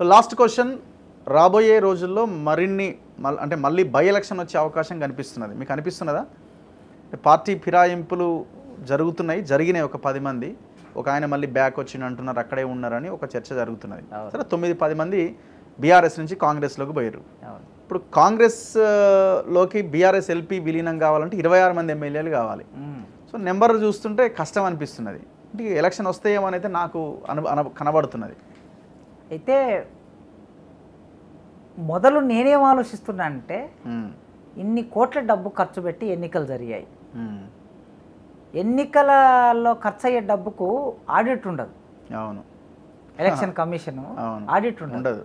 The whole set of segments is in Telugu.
లాస్ట్ క్వశ్చన్, రాబోయే రోజుల్లో మరిన్ని మళ్ళీ బై ఎలక్షన్ వచ్చే అవకాశం కనిపిస్తున్నది. మీకు అనిపిస్తున్నదా? పార్టీ ఫిరాయింపులు జరుగుతున్నాయి, జరిగినాయి ఒక 10 మంది, ఒక ఆయన మళ్ళీ బ్యాక్ వచ్చింది అంటున్నారు, అక్కడే ఉన్నారని ఒక చర్చ జరుగుతున్నది. సరే 9-10 మంది బీఆర్ఎస్ నుంచి కాంగ్రెస్లోకి పోయారు. ఇప్పుడు కాంగ్రెస్లోకి బీఆర్ఎస్ ఎల్పీ విలీనం కావాలంటే 26 మంది ఎమ్మెల్యేలు కావాలి. సో నెంబర్ చూస్తుంటే కష్టం అనిపిస్తున్నది. అంటే ఎలక్షన్ వస్తాయేమో అయితే నాకు కనబడుతున్నది. అయితే మొదలు నేనేం ఆలోచిస్తున్నానంటే ఇన్ని కోట్ల డబ్బు ఖర్చు పెట్టి ఎన్నికలు జరిగాయి. ఎన్నికలలో ఖర్చు అయ్యే డబ్బుకు ఆడిట్ ఉండదు. అవును, ఎలక్షన్ కమిషన్ ఆడిట్ ఉండదు.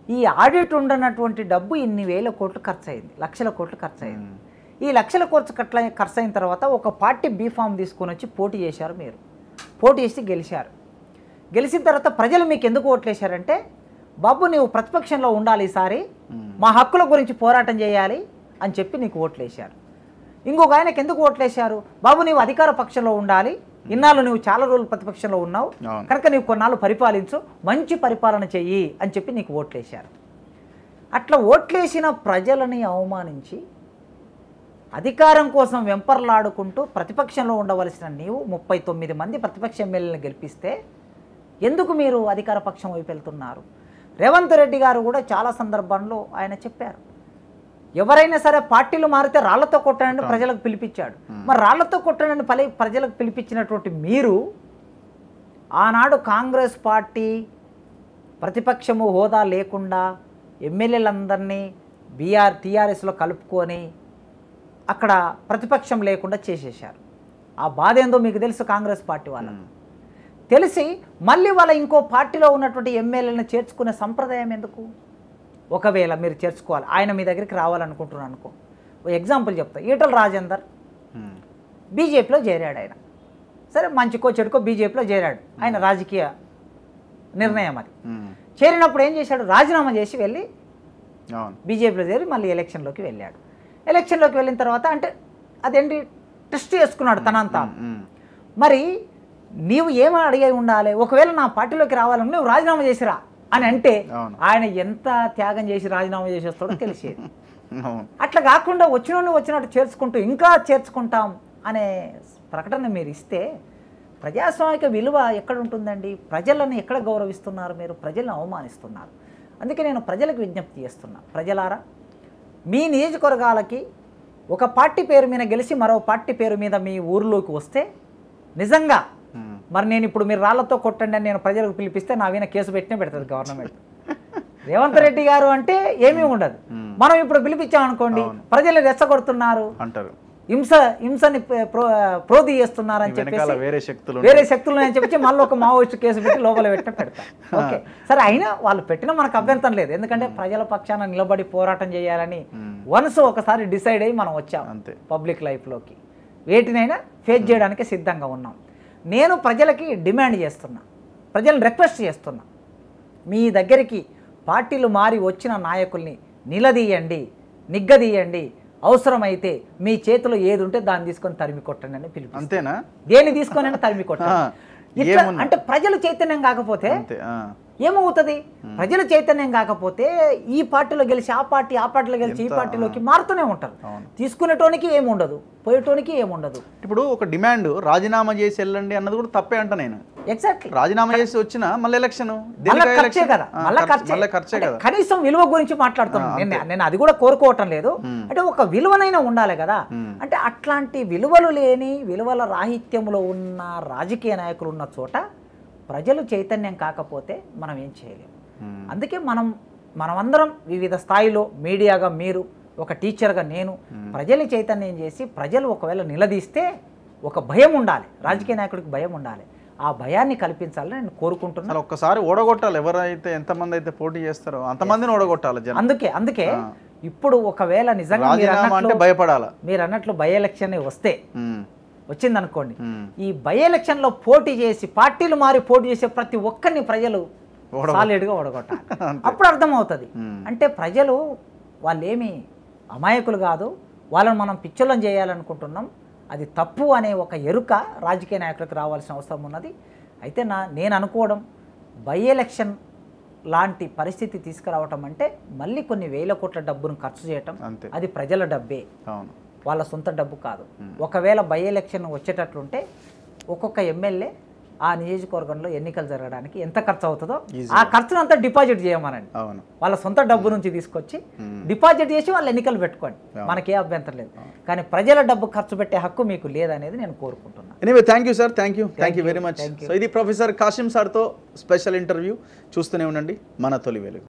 ఈ ఆడిట్ ఉండనటువంటి డబ్బు ఇన్ని వేల కోట్లు ఖర్చు అయింది, లక్షల కోట్లు ఖర్చు అయింది. ఈ లక్షల కోట్లు ఖర్చు అయిన తర్వాత ఒక పార్టీ బీఫామ్ తీసుకొని వచ్చి పోటీ చేశారు. మీరు పోటీ చేసి గెలిచారు. గెలిచిన తర్వాత ప్రజలు మీకు ఎందుకు ఓట్లేశారంటే, బాబు నీవు ప్రతిపక్షంలో ఉండాలి, ఈసారి మా హక్కుల గురించి పోరాటం చేయాలి అని చెప్పి నీకు ఓట్లేశారు. ఇంకొక ఆయనకు ఎందుకు ఓట్లేశారు, బాబు నీవు అధికార పక్షంలో ఉండాలి, ఇన్నాళ్ళు నువ్వు చాలా రోజులు ప్రతిపక్షంలో ఉన్నావు కనుక నీవు కొన్నాళ్ళు పరిపాలించు, మంచి పరిపాలన చెయ్యి అని చెప్పి నీకు ఓట్లేశారు. అట్లా ఓట్లేసిన ప్రజలని అవమానించి అధికారం కోసం వెంపర్లాడుకుంటూ ప్రతిపక్షంలో ఉండవలసిన నీవు 39 మంది ప్రతిపక్ష ఎమ్మెల్యేలను గెలిపిస్తే ఎందుకు మీరు అధికార పక్షం వైపు వెళ్తున్నారు? రేవంత్ రెడ్డి గారు కూడా చాలా సందర్భంలో ఆయన చెప్పారు, ఎవరైనా సరే పార్టీలు మారితే రాళ్లతో కొట్టండి ప్రజలకు పిలిపించాడు. మరి రాళ్లతో కొట్టండి ప్రజలకు పిలిపించినటువంటి మీరు ఆనాడు కాంగ్రెస్ పార్టీ ప్రతిపక్షము హోదా లేకుండా ఎమ్మెల్యేలందరినీ టీఆర్ఎస్లో కలుపుకొని అక్కడ ప్రతిపక్షం లేకుండా చేసేశారు. ఆ బాధ ఏందో మీకు తెలుసు. కాంగ్రెస్ పార్టీ వాళ్ళకు తెలిసి మళ్ళీ వాళ్ళ ఇంకో పార్టీలో ఉన్నటువంటి ఎమ్మెల్యేలను చేర్చుకునే సంప్రదాయం ఎందుకు? ఒకవేళ మీరు చేర్చుకోవాలి, ఆయన మీ దగ్గరికి రావాలనుకుంటున్నాను అనుకో, ఓ ఎగ్జాంపుల్ చెప్తా. ఈటల రాజేందర్ బీజేపీలో చేరాడు. ఆయన సరే మంచికో చెడుకో బీజేపీలో చేరాడు, ఆయన రాజకీయ నిర్ణయం అది. చేరినప్పుడు ఏం చేశాడు, రాజీనామా చేసి వెళ్ళి బీజేపీలో చేరి మళ్ళీ ఎలక్షన్లోకి వెళ్ళాడు. ఎలక్షన్లోకి వెళ్ళిన తర్వాత అంటే అదేంటి టెస్ట్ చేసుకున్నాడు తనంతా. మరి నీవు ఏమని అడిగి ఉండాలి, ఒకవేళ నా పార్టీలోకి రావాలని నువ్వు రాజీనామా చేసిరా అని అంటే ఆయన ఎంత త్యాగం చేసి రాజీనామా చేసేస్తాడో తెలిసేది. అట్లా కాకుండా వచ్చినట్టు చేర్చుకుంటూ ఇంకా చేర్చుకుంటాం అనే ప్రకటన మీరు ఇస్తే ప్రజాస్వామిక విలువ ఎక్కడ ఉంటుందండి? ప్రజలను ఎక్కడ గౌరవిస్తున్నారు మీరు? ప్రజలను అవమానిస్తున్నారు. అందుకే నేను ప్రజలకు విజ్ఞప్తి చేస్తున్నా, ప్రజలారా మీ నియోజకవర్గాలకి ఒక పార్టీ పేరు మీద గెలిచి మరో పార్టీ పేరు మీద మీ ఊరిలోకి వస్తే నిజంగా మరి నేను ఇప్పుడు మీరు రాళ్లతో కొట్టండి అని నేను ప్రజలకు పిలిపిస్తే నా మీద కేసు పెట్టినే పెడుతుంది గవర్నమెంట్. రేవంత్ రెడ్డి గారు అంటే ఏమీ ఉండదు. మనం ఇప్పుడు పిలిపించామనుకోండి ప్రజలు రెచ్చగొడుతున్నారు అంటారు, హింసని ప్రోధి చేస్తున్నారని చెప్పేసి వేరే శక్తులు అని చెప్పి మళ్ళీ ఒక మావోయిస్టు కేసు పెట్టి లోపల పెడతారు. ఓకే సరే, అయినా వాళ్ళు పెట్టినా మనకు అభ్యంతరం లేదు, ఎందుకంటే ప్రజల పక్షాన నిలబడి పోరాటం చేయాలని వన్స్ ఒకసారి డిసైడ్ అయ్యి మనం వచ్చాం పబ్లిక్ లైఫ్లోకి. వేటినైనా ఫేస్ చేయడానికి సిద్ధంగా ఉన్నాం. నేను ప్రజలకి డిమాండ్ చేస్తున్నా, ప్రజలను రిక్వెస్ట్ చేస్తున్నా, మీ దగ్గరికి పార్టీలు మారి వచ్చిన నాయకుల్ని నిలదీయండి, నిగ్గదీయండి, అవసరమైతే మీ చేతిలో ఏది ఉంటే దాన్ని తీసుకొని తరిమి కొట్టండి అని పిలుపు. అంతేనా? దేన్ని తీసుకొని తరిమి కొట్టండి. అంటే ప్రజలు చైతన్యం కాకపోతే ఏమవుతుంది? ప్రజల చైతన్యం కాకపోతే ఈ పార్టీలో గెలిచి ఆ పార్టీలో గెలిచి ఈ పార్టీలోకి మారుతూనే ఉంటారు. తీసుకునేటోనికి ఏముండదు, పోయేటోనికి ఏముండదు. ఇప్పుడు ఒక డిమాండ్ రాజీనామా చేసి వెళ్ళండి అన్నది కూడా తప్పే అంట నేను. ఎగ్జాక్ట్లీ, రాజీనామా చేసి వచ్చిన మళ్ళీ ఎలక్షన్ ఖర్చే కదా, ఖర్చే కదా. కనీసం విలువ గురించి మాట్లాడుతున్నాను నేను, అది కూడా కోరుకోవటం లేదు. అంటే ఒక విలువనైనా ఉండాలి కదా. అంటే అట్లాంటి విలువలు లేని, విలువల రాహిత్యంలో ఉన్న రాజకీయ నాయకులు ఉన్న చోట ప్రజలు చైతన్యం కాకపోతే మనం ఏం చేయలేము. అందుకే మనమందరం వివిధ స్థాయిలో, మీడియాగా మీరు, ఒక టీచర్గా నేను, ప్రజల్ని చైతన్యం చేసి ప్రజలు ఒకవేళ నిలదీస్తే ఒక భయం ఉండాలి, రాజకీయ నాయకుడికి భయం ఉండాలి. ఆ భయాన్ని కల్పించాలని నేను కోరుకుంటున్నాను. ఒక్కసారి ఓడగొట్టాలి, ఎవరైతే ఎంతమంది అయితే పోటీ చేస్తారో అంతమందిని ఓడగొట్టాలి. అందుకే ఇప్పుడు ఒకవేళ నిజంగా భయపడాలి, మీరు అన్నట్లు బై ఎలక్షన్ వస్తే వచ్చిందనుకోండి, ఈ బై ఎలక్షన్లో పోటీ చేసి పార్టీలు మారి పోటీ చేసే ప్రతి ఒక్కరిని ప్రజలు సాలిడ్గా ఓడగొట్టాలి. అప్పుడు అర్థమవుతుంది అంటే ప్రజలు వాళ్ళేమి అమాయకులు కాదు, వాళ్ళని మనం పిచ్చోళ్ళని చేయాలనుకుంటున్నాం, అది తప్పు అనే ఒక ఎరుక రాజకీయ నాయకులకు రావాల్సిన అవసరం ఉన్నది. అయితే నేను అనుకోవడం బై ఎలక్షన్ లాంటి పరిస్థితి తీసుకురావటం అంటే మళ్ళీ కొన్ని వేల కోట్ల డబ్బును ఖర్చు చేయటం, అంతే. అది ప్రజల డబ్బే, అవును, వాళ్ళ సొంత డబ్బు కాదు. ఒకవేళ బై ఎలక్షన్ వచ్చేటట్లుంటే ఒక్కొక్క ఎమ్మెల్యే ఆ నియోజకవర్గంలో ఎన్నికలు జరగడానికి ఎంత ఖర్చు అవుతుందో ఆ ఖర్చును అంతా డిపాజిట్ చేయమనండి. అవును, వాళ్ళ సొంత డబ్బు నుంచి తీసుకొచ్చి డిపాజిట్ చేసి వాళ్ళు ఎన్నికలు పెట్టుకోండి, మనకే అభ్యంతరం లేదు. కానీ ప్రజల డబ్బు ఖర్చు పెట్టే హక్కు మీకు లేదనేది నేను కోరుకుంటున్నాను. Anyway thank you sir, thank you very much. So ఇది ప్రొఫెసర్ కాసిం సార్తో స్పెషల్ ఇంటర్వ్యూ. చూస్తూనే ఉండండి మన తొలి వెలుగు.